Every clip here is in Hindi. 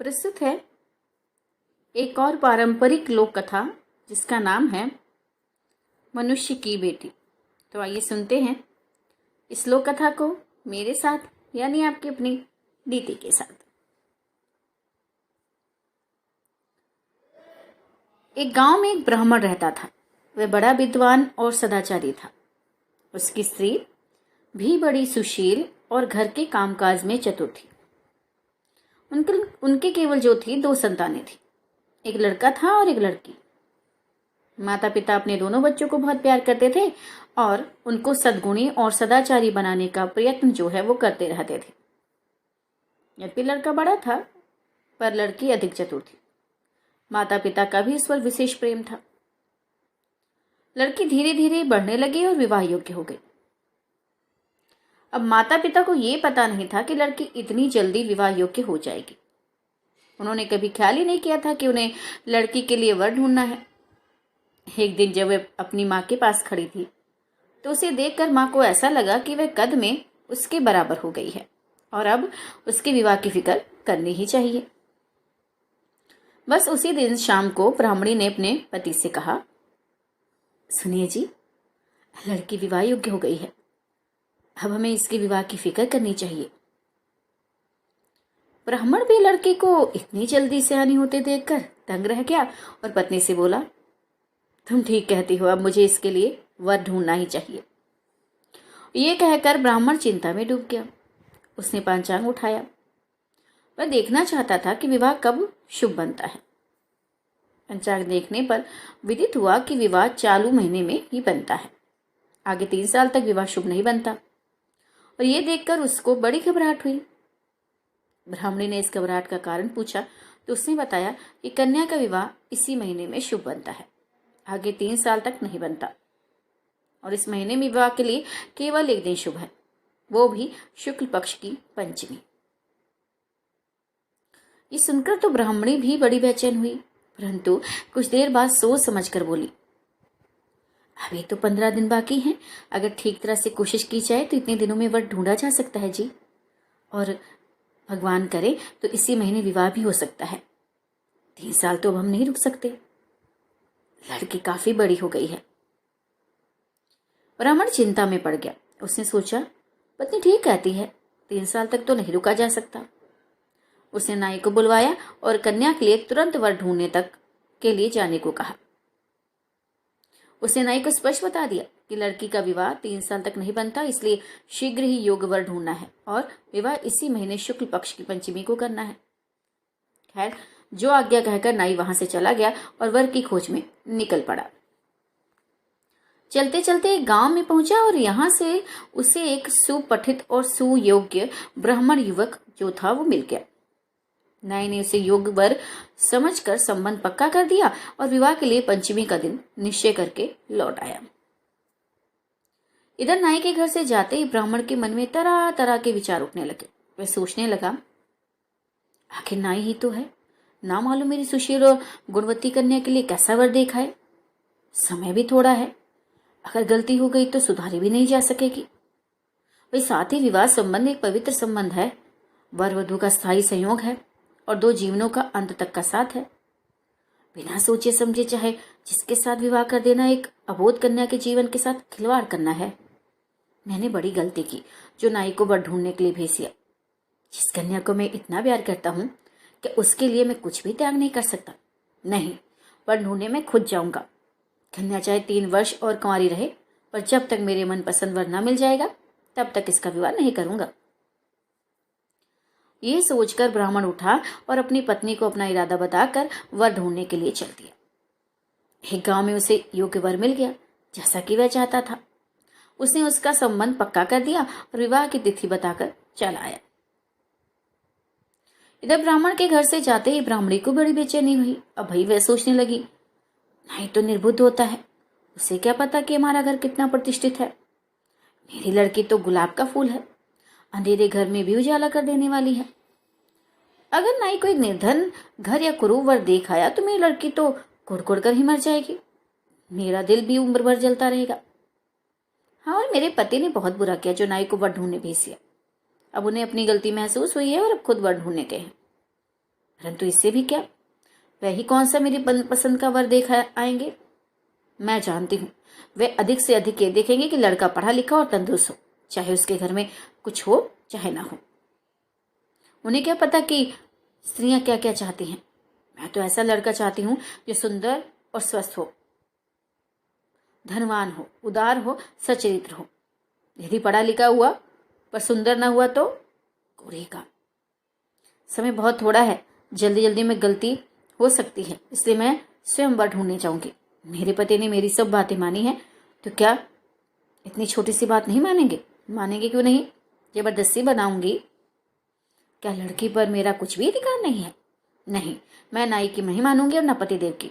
प्रस्तुत है एक और पारंपरिक लोक कथा जिसका नाम है मनुष्य की बेटी। तो आइए सुनते हैं इस लोक कथा को मेरे साथ यानी आपकी अपनी दीदी के साथ। एक गांव में एक ब्राह्मण रहता था। वह बड़ा विद्वान और सदाचारी था। उसकी स्त्री भी बड़ी सुशील और घर के कामकाज में चतुर थी। उनके केवल जो थी 2 संतानें थी, एक लड़का था और एक लड़की। माता पिता अपने दोनों बच्चों को बहुत प्यार करते थे और उनको सद्गुणी और सदाचारी बनाने का प्रयत्न जो है वो करते रहते थे। यद्यपि लड़का बड़ा था पर लड़की अधिक चतुर थी। माता पिता का भी इस पर विशेष प्रेम था। लड़की धीरे धीरे बढ़ने लगी और विवाह योग्य हो गई। अब माता पिता को ये पता नहीं था कि लड़की इतनी जल्दी विवाह योग्य हो जाएगी। उन्होंने कभी ख्याल ही नहीं किया था कि उन्हें लड़की के लिए वर ढूंढना है। एक दिन जब वह अपनी माँ के पास खड़ी थी तो उसे देखकर माँ को ऐसा लगा कि वह कद में उसके बराबर हो गई है और अब उसके विवाह की फिक्र करनी ही चाहिए। बस उसी दिन शाम को ब्राह्मणी ने अपने पति से कहा, सुनिए जी, लड़की विवाह योग्य हो गई है, अब हमें इसके विवाह की फिक्र करनी चाहिए। ब्राह्मण भी लड़की को इतनी जल्दी सयानी होते देखकर दंग रह गया और पत्नी से बोला, तुम ठीक कहती हो, अब मुझे इसके लिए वर ढूंढना ही चाहिए। ये कहकर ब्राह्मण चिंता में डूब गया। उसने पंचांग उठाया। वह देखना चाहता था कि विवाह कब शुभ बनता है। पंचांग देखने पर विदित हुआ कि विवाह चालू महीने में ही बनता है। आगे 3 साल तक विवाह शुभ नहीं बनता और ये देखकर उसको बड़ी घबराहट हुई। ब्राह्मणी ने इस घबराहट का कारण पूछा तो उसने बताया कि कन्या का विवाह इसी महीने में शुभ बनता है, आगे 3 साल तक नहीं बनता और इस महीने में विवाह के लिए केवल एक दिन शुभ है, वो भी शुक्ल पक्ष की पंचमी। ये सुनकर तो ब्राह्मणी भी बड़ी बेचैन हुई, परंतु कुछ देर बाद सोच समझकर बोली, अभी तो 15 दिन बाकी हैं। अगर ठीक तरह से कोशिश की जाए तो इतने दिनों में वर ढूंढा जा सकता है जी, और भगवान करे तो इसी महीने विवाह भी हो सकता है। 3 साल तो अब हम नहीं रुक सकते, लड़की काफी बड़ी हो गई है। ब्राह्मण चिंता में पड़ गया। उसने सोचा, पत्नी ठीक कहती है, 3 साल तक तो नहीं रुका जा सकता। उसने नाई को बुलवाया और कन्या के लिए तुरंत वर ढूंढने तक के लिए जाने को कहा। उसने नाई को स्पष्ट बता दिया कि लड़की का विवाह 3 साल तक नहीं बनता, इसलिए शीघ्र ही योग्य वर ढूंढना है और विवाह इसी महीने शुक्ल पक्ष की पंचमी को करना है। खैर, जो आज्ञा कहकर नाई वहां से चला गया और वर की खोज में निकल पड़ा। चलते चलते एक गांव में पहुंचा और यहां से उसे एक सुपठित और सुयोग्य ब्राह्मण युवक जो था वो मिल गया। नाई ने उसे योग्य वर समझकर संबंध पक्का कर दिया और विवाह के लिए पंचमी का दिन निश्चय करके लौट आया। इधर नाई के घर से जाते ही ब्राह्मण के मन में तरह तरह के विचार उठने लगे। वह सोचने लगा, आखिर नाई ही तो है, ना मालूम मेरी सुशील और गुणवती कन्या के लिए कैसा वर देखा है। समय भी थोड़ा है, अगर गलती हो गई तो सुधारी भी नहीं जा सकेगी। वही साथ ही विवाह संबंध एक पवित्र संबंध है, वर वधू का स्थायी संयोग है और 2 जीवनों का अंत तक का साथ है। बिना सोचे समझे चाहे जिसके साथ विवाह कर देना एक अबोध कन्या के जीवन के साथ खिलवाड़ करना है। मैंने बड़ी गलती की जो नाई को वर ढूंढने के लिए भेज दिया। जिस कन्या को मैं इतना प्यार करता हूँ कि उसके लिए मैं कुछ भी त्याग नहीं कर सकता। नहीं, वर ढूंढने में खुद जाऊंगा। कन्या चाहे 3 वर्ष और कुंवारी रहे, पर जब तक मेरे मन पसंद वर न मिल जाएगा तब तक इसका विवाह नहीं करूंगा। यह सोचकर ब्राह्मण उठा और अपनी पत्नी को अपना इरादा बताकर वर ढूंढने के लिए चल दिया। एक गांव में उसे योग्य वर मिल गया, जैसा कि वह चाहता था। उसने उसका संबंध पक्का कर दिया और विवाह की तिथि बताकर चला आया। इधर ब्राह्मण के घर से जाते ही ब्राह्मणी को बड़ी बेचैनी हुई। अब भाई वह सोचने लगी, नहीं तो निर्बुद्ध होता है, उसे क्या पता कि हमारा घर कितना प्रतिष्ठित है। मेरी लड़की तो गुलाब का फूल है, अंधेरे घर में भी उजाला कर देने वाली है। अगर नाई कोई निर्धन घर या कुरूप वर देख आया तो मेरी लड़की तो कुड़कुड़ कर ही मर जाएगी, मेरा दिल भी उम्र भर जलता रहेगा। हाँ, और मेरे पति ने बहुत बुरा किया जो नाई को वर ढूंढने भेज दिया। अब उन्हें अपनी गलती महसूस हुई है और अब खुद वर ढूंढने गए हैं। परंतु इससे भी क्या, वही कौन सा मेरी पसंद का वर देखा आएंगे। मैं जानती हूँ वे अधिक से अधिक ये देखेंगे कि लड़का पढ़ा लिखा और तंदुरुस्त हो, चाहे उसके घर में कुछ हो चाहे ना हो। उन्हें क्या पता कि स्त्रियां क्या क्या चाहती हैं। मैं तो ऐसा लड़का चाहती हूँ जो सुंदर और स्वस्थ हो, धनवान हो, उदार हो, सचरित्र हो। यदि पढ़ा लिखा हुआ पर सुंदर ना हुआ तो कोरी का। समय बहुत थोड़ा है, जल्दी जल्दी में गलती हो सकती है, इसलिए मैं स्वयं वर ढूंढने जाऊंगी। मेरे पति ने मेरी सब बातें मानी हैं, तो क्या इतनी छोटी सी बात नहीं मानेंगे? मानेंगे क्यों नहीं? जबरदस्ती बनाऊंगी। क्या लड़की पर मेरा कुछ भी अधिकार नहीं है? नहीं, मैं नाई की नहीं मानूंगी और न पतिदेव की।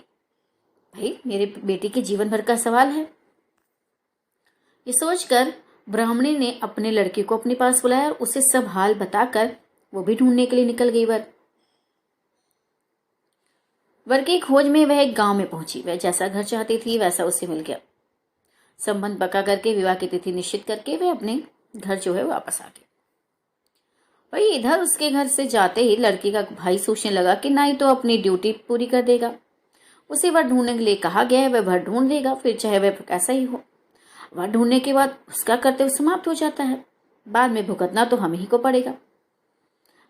भाई मेरे बेटी के जीवन भर का सवाल है। ये सोचकर ब्राह्मणी ने अपने लड़के को अपने पास बुलाया और उसे सब हाल बताकर वो भी ढूंढने के लिए निकल गई। वर की खोज में वह एक गांव में पहुंची। वह जैसा घर चाहती थी वैसा उसे मिल गया। संबंध पक्का करके विवाह की तिथि निश्चित करके वे अपने घर जो है वापस आ गए। वही इधर उसके घर से जाते ही लड़की का भाई सोचने लगा कि नाई तो अपनी ड्यूटी पूरी कर देगा, उसे वर ढूंढने के लिए कहा गया है, वह वर ढूंढ देगा, फिर चाहे वह कैसा ही हो। वर ढूंढने के बाद उसका कर्तव्य समाप्त हो जाता है, बाद में भुगतना तो हम ही को पड़ेगा।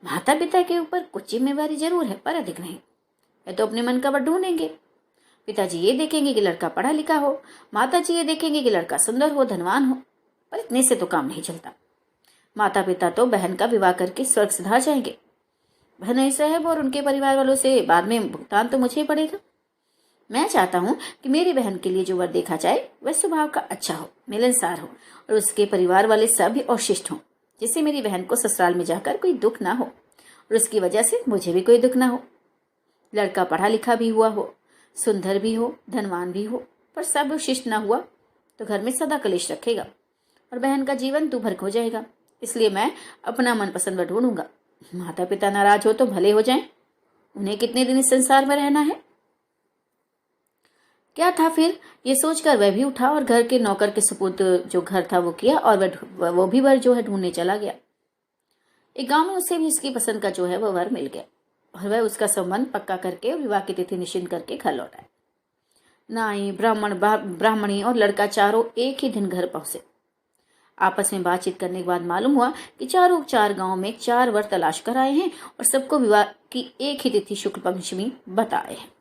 माता पिता के ऊपर कुछ जिम्मेवारी जरूर है पर अधिक नहीं। वे तो अपने मन का वर ढूंढेंगे। पिताजी ये देखेंगे कि लड़का पढ़ा लिखा हो, माताजी ये देखेंगे कि लड़का सुंदर हो, धनवान हो, पर इतने से तो काम नहीं चलता। माता पिता तो बहन का विवाह करके स्वर्ग सिधार जाएंगे। भनोई साहब और उनके परिवार वालों से बाद में भुगतान तो मुझे ही पड़ेगा। मैं चाहता हूँ कि मेरी बहन के लिए जो वर देखा जाए वह स्वभाव का अच्छा हो, मिलनसार हो और उसके परिवार वाले सभ्य और शिष्ट हों, जिससे मेरी बहन को ससुराल में जाकर कोई दुख ना हो और उसकी वजह से मुझे भी कोई दुख ना हो। लड़का पढ़ा लिखा भी हुआ हो, सुंदर भी हो, धनवान भी हो, पर सब शिष्ट ना हुआ तो घर में सदा कलेश रखेगा और बहन का जीवन दुभर हो जाएगा। इसलिए मैं अपना मनपसंद वर ढूंढूंगा। माता पिता नाराज हो तो भले हो जाएं, उन्हें कितने दिन इस संसार में रहना है। क्या था फिर, ये सोचकर वह भी उठा और घर के नौकर के सुपुत्र जो घर था वो किया और वो भी वर जो है ढूंढने चला गया। एक गांव में उसे भी उसकी पसंद का जो है वह वर मिल गया और वह उसका संबंध पक्का करके विवाह की तिथि निश्चित करके घर लौटा। नाई, ब्राह्मणी और लड़का चारों एक ही दिन घर पहुंचे। आपस में बातचीत करने के बाद मालूम हुआ कि चारों चार गांव में 4 वर तलाश कर आए हैं और सबको विवाह की एक ही तिथि शुक्ल पंचमी बताए हैं।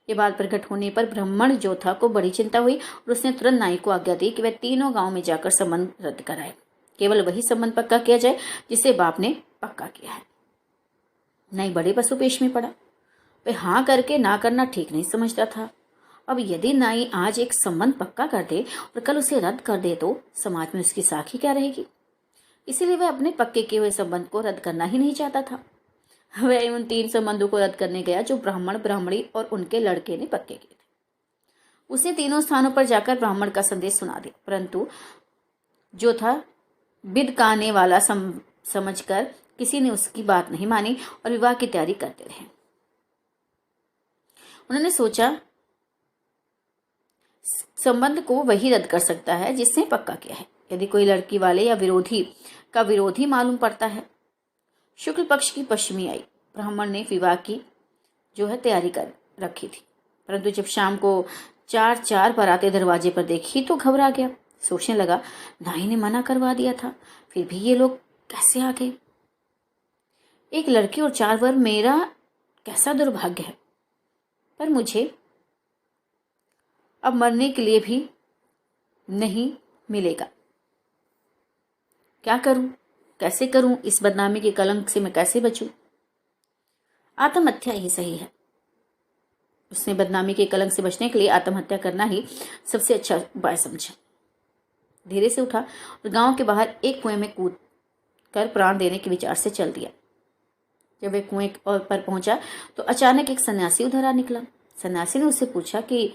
ये बात प्रकट होने पर ब्राह्मण जो था को बड़ी चिंता हुई और उसने तुरंत नाई को आज्ञा दी कि वह तीनों गांव में जाकर संबंध रद्द कराए। केवल वही संबंध पक्का किया जाए जिसे बाप ने पक्का किया है। नाई बड़े पशुपेश में पड़ा। वह हाँ करके ना करना ठीक नहीं समझता था। अब यदि नाई आज एक संबंध पक्का कर दे और कल उसे रद्द कर दे तो समाज में उसकी साखी क्या रहेगी। इसीलिए वह अपने पक्के किए हुए संबंध को रद्द करना ही नहीं चाहता था। वह उन 3 संबंधों को रद्द करने गया जो ब्राह्मण, ब्राह्मणी और उनके लड़के ने पक्के किए थे। उसने तीनों स्थानों पर जाकर ब्राह्मण का संदेश सुना दिया, परंतु जो था बिदकाने वाला समझकर किसी ने उसकी बात नहीं मानी और विवाह की तैयारी करते रहे। उन्होंने सोचा संबंध को वही रद्द कर सकता है जिसने पक्का किया है। यदि कोई लड़की वाले या विरोधी का विरोधी मालूम पड़ता है। शुक्ल पक्ष की पश्चिमी आई। ब्राह्मण ने विवाह की जो है तैयारी कर रखी थी, परंतु जब शाम को 4 बारातें दरवाजे पर देखी तो घबरा गया। सोचने लगा नाई ने मना करवा दिया था, फिर भी ये लोग कैसे आ गए। एक लड़की और 4 वर, मेरा कैसा दुर्भाग्य है। पर मुझे अब मरने के लिए भी नहीं मिलेगा। क्या करूं, कैसे करूं, इस बदनामी के कलंक से मैं कैसे बचूं। आत्महत्या ही सही है। उसने बदनामी के कलंक से बचने के लिए आत्महत्या करना ही सबसे अच्छा उपाय समझा। धीरे से उठा और गांव के बाहर एक कुएं में कूद कर प्राण देने के विचार से चल दिया। जब वह कुएं पर पहुंचा तो अचानक एक सन्यासी उधर आ निकला। सन्यासी ने उससे पूछा कि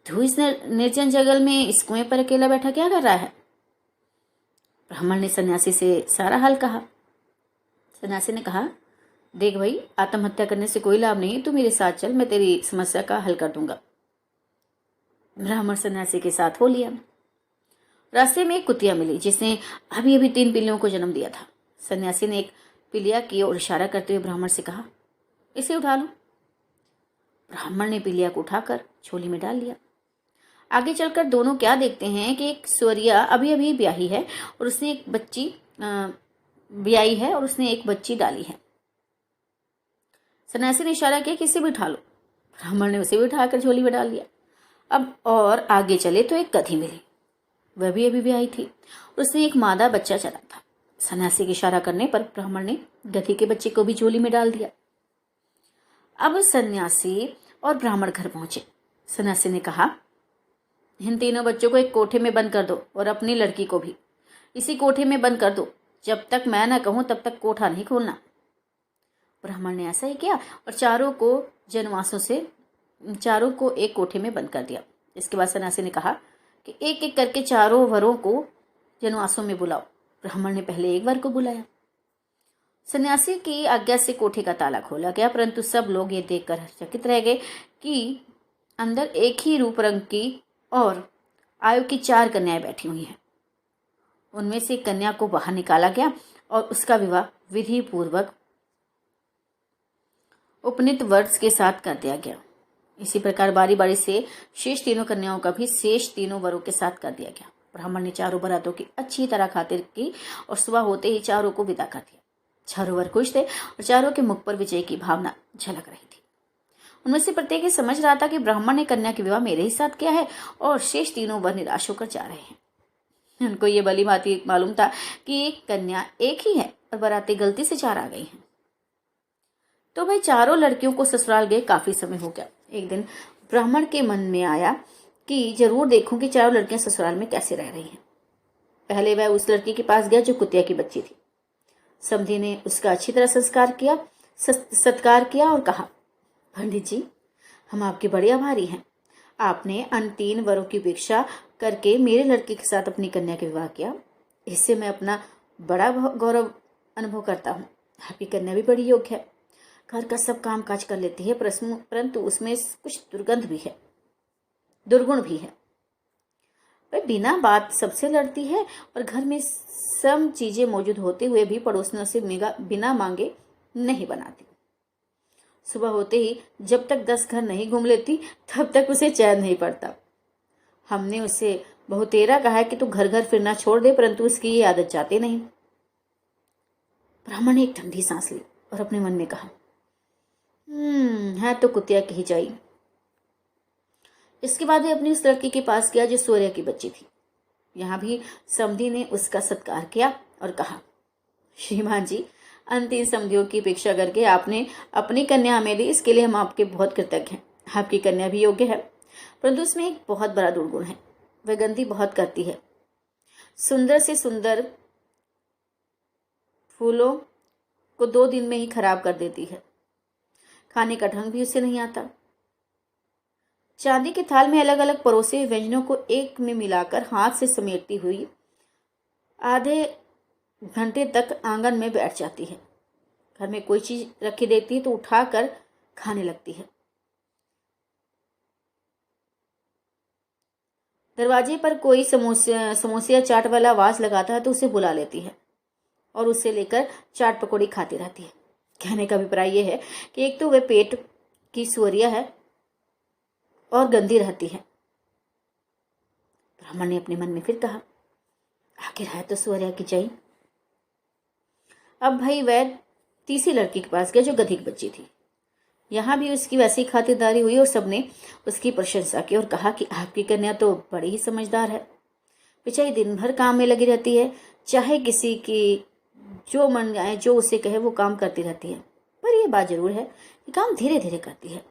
तू इस निर्जन जंगल में इस कुएं पर अकेला बैठा क्या कर रहा है। ब्राह्मण ने सन्यासी से सारा हाल कहा। सन्यासी ने कहा, देख भाई, आत्महत्या करने से कोई लाभ नहीं, तू मेरे साथ चल, मैं तेरी समस्या का हल कर दूंगा। ब्राह्मण सन्यासी के साथ हो लिया। रास्ते में एक कुतिया मिली जिसने अभी अभी 3 पिल्लियों को जन्म दिया था। सन्यासी ने एक पिलिया की ओर इशारा करते हुए ब्राह्मण से कहा, इसे उठा लो। ब्राह्मण ने पिलिया को उठाकर झोली में डाल लिया। आगे चलकर दोनों क्या देखते हैं कि एक स्वरिया अभी अभी ब्याही है और उसने एक बच्ची ब्याई है और उसने एक बच्ची डाली है। सन्यासी ने इशारा किया कि इसे भी उठा लो। ब्राह्मण ने उसे भी उठाकर झोली में डाल लिया। अब और आगे चले तो एक गधी मिली, वह भी अभी ब्याही थी और उसने एक मादा बच्चा चला था। सन्यासी के इशारा करने पर ब्राह्मण ने गधी के बच्चे को भी झोली में डाल दिया। अब सन्यासी और ब्राह्मण घर पहुंचे। सन्यासी ने कहा, इन तीनों बच्चों को एक कोठे में बंद कर दो और अपनी लड़की को भी इसी कोठे में बंद कर दो। जब तक मैं ना कहूं तब तक कोठा नहीं खोलना। ब्राह्मण ने ऐसा ही किया और चारों को एक कोठे में बंद कर दिया। इसके बाद सन्यासी ने कहा कि एक एक करके चारों वरों को जनवासों में बुलाओ। ब्राह्मण ने पहले एक वर को बुलाया। सन्यासी की आज्ञा से कोठे का ताला खोला गया, परंतु सब लोग ये देखकर चकित रह गए कि अंदर एक ही रूप रंग की और आयु की 4 कन्याएं बैठी हुई हैं। उनमें से एक कन्या को बाहर निकाला गया और उसका विवाह विधि पूर्वक उपनीत वर्ष के साथ कर दिया गया। इसी प्रकार बारी बारी से शेष तीनों कन्याओं का भी शेष तीनों वरों के साथ कर दिया गया। ब्राह्मण ने चारों बरातों की अच्छी तरह खातिर की और सुबह होते ही चारों को विदा कर दिया। चारों वर खुश थे और चारों के मुख पर विजय की भावना झलक रही थी। उनमें से प्रत्येक समझ रहा था कि ब्राह्मण ने कन्या के विवाह मेरे ही साथ किया है और शेष तीनों वर निराश होकर जा रहे हैं। उनको ये भली भांति मालूम था कि कन्या एक ही है और बाराती गलती से 4 आ गई हैं। तो भाई चारों लड़कियों को ससुराल गए काफी समय हो गया। एक दिन ब्राह्मण के मन में आया कि जरूर देखूं कि चारों लड़कियां ससुराल में कैसे रह रही हैं। पहले वह उस लड़की के पास गया जो कुतिया की बच्ची थी। समधी ने उसका अच्छी तरह सत्कार किया और कहा, पंडित जी, हम आपके बड़े आभारी हैं। आपने अन 3 वरों की उपेक्षा करके मेरे लड़के के साथ अपनी कन्या के विवाह किया। इससे मैं अपना बड़ा गौरव अनुभव करता हूँ। आपकी कन्या भी बड़ी योग्य है, घर का सब काम काज कर लेती है, परंतु उसमें कुछ दुर्गुण भी है। वह बिना बात सबसे लड़ती है और घर में सब चीजें मौजूद होते हुए भी पड़ोसियों से बिना मांगे नहीं बनाती। सुबह होते ही जब तक 10 घर नहीं घूम लेती तब तक उसे चैन नहीं पड़ता। हमने उसे बहुतेरा कहा है कि तू घर घर फिरना छोड़ दे, परंतु उसकी ये आदत जाती नहीं। ब्राह्मण ने एक ठंडी सांस ली और अपने मन में कहा, है तो कुतिया की ही चाहिए। इसके बाद वे अपनी उस लड़की के पास गया जो सूर्य की बच्ची थी। यहाँ भी समधी ने उसका सत्कार किया और कहा, श्रीमान जी, अंतिम समधियों की अपेक्षा करके आपने अपनी कन्या हमें दी, इसके लिए हम आपके बहुत कृतज्ञ हैं। आपकी कन्या भी योग्य है, परंतु उसमें एक बहुत बड़ा दुर्गुण है। वह गंदी बहुत करती है। सुंदर से सुंदर फूलों को 2 दिन में ही खराब कर देती है। खाने का ढंग भी उसे नहीं आता। चांदी के थाल में अलग अलग परोसे व्यंजनों को एक में मिलाकर हाथ से समेटती हुई आधे घंटे तक आंगन में बैठ जाती है। घर में कोई चीज रखी देती है तो उठाकर खाने लगती है। दरवाजे पर कोई समोसे या चाट वाला आवाज लगाता है तो उसे बुला लेती है और उससे लेकर चाट पकौड़ी खाती रहती है। कहने का अभिप्राय यह है कि एक तो वह पेट की सुअरिया है और गंदी रहती है। ब्राह्मण ने अपने मन में फिर कहा, आखिर है तो सुअरिया की चाहिए। अब भाई वह तीसरी लड़की के पास गया जो गधी की बच्ची थी। यहाँ भी उसकी वैसी खातिरदारी हुई और सबने उसकी प्रशंसा की और कहा कि आपकी कन्या तो बड़ी ही समझदार है। बेचारी दिन भर काम में लगी रहती है, चाहे किसी की जो मन आए जो उसे कहे वो काम करती रहती है। पर यह बात जरूर है कि काम धीरे धीरे करती है।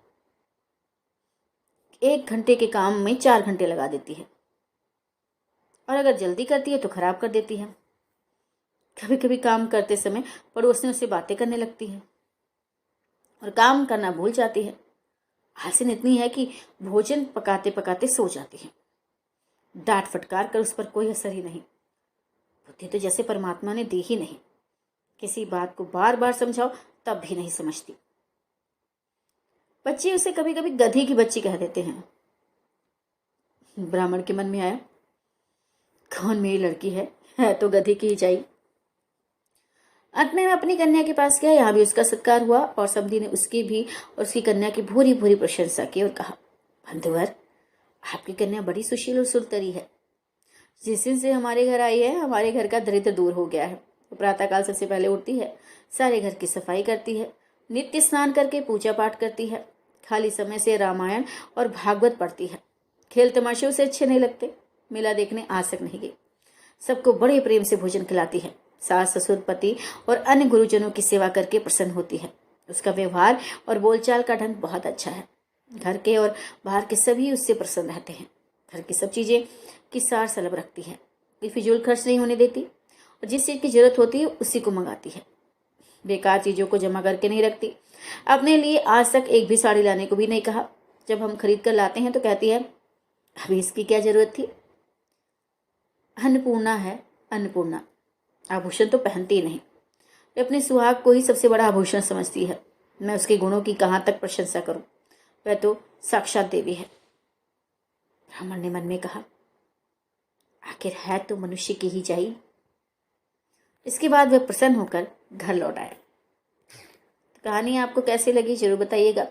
1 घंटे के काम में 4 घंटे लगा देती है और अगर जल्दी करती है तो खराब कर देती है। कभी कभी काम करते समय पड़ोसियों से बातें करने लगती है और काम करना भूल जाती है। आलसी इतनी है कि भोजन पकाते पकाते सो जाती है। डांट फटकार कर उस पर कोई असर ही नहीं। बुद्धि तो जैसे परमात्मा ने दी ही नहीं। किसी बात को बार बार समझाओ तब भी नहीं समझती। बच्चे उसे कभी कभी गधी की बच्ची कह देते हैं। ब्राह्मण के मन में आया, कौन मेरी लड़की है तो गधी की ही चाहिए। अंत में वह अपनी कन्या के पास गया। यहाँ भी उसका सत्कार हुआ और सब्दी ने उसकी भी और उसकी कन्या की भूरी भूरी प्रशंसा की और कहा, बंधुवर, आपकी कन्या बड़ी सुशील और सुंदरी है। जिस दिन से हमारे घर आई है, हमारे घर का दरिद्र दूर हो गया है। वो प्रातःकाल सबसे पहले उठती है, सारे घर की सफाई करती है, नित्य स्नान करके पूजा पाठ करती है, खाली समय से रामायण और भागवत पढ़ती है। खेल तमाशे उसे अच्छे नहीं लगते, मेला देखने आज तक नहीं गई। सबको बड़े प्रेम से भोजन खिलाती है, सास ससुर पति और अन्य गुरुजनों की सेवा करके प्रसन्न होती है। उसका व्यवहार और बोलचाल का ढंग बहुत अच्छा है। घर के और बाहर के सभी उससे प्रसन्न रहते हैं। घर की सब चीजें की सार सलब रखती है, कोई फिजूल खर्च नहीं होने देती और जिस चीज की जरूरत होती है उसी को मंगाती है। बेकार चीजों को जमा करके नहीं रखती। अपने लिए आज तक एक भी साड़ी लाने को भी नहीं कहा। जब हम खरीद कर लाते हैं तो कहती है, अभी इसकी क्या जरूरत थी। अन्नपूर्णा है, अन्नपूर्णा। आभूषण तो पहनती ही नहीं। वे अपने सुहाग को ही सबसे बड़ा आभूषण समझती है। मैं उसके गुणों की कहाँ तक प्रशंसा करूं, वह तो साक्षात देवी है। ब्राह्मण ने मन में कहा, आखिर है तो मनुष्य की ही चाहिए। इसके बाद वह प्रसन्न होकर घर लौट आया। तो कहानी आपको कैसी लगी जरूर बताइएगा।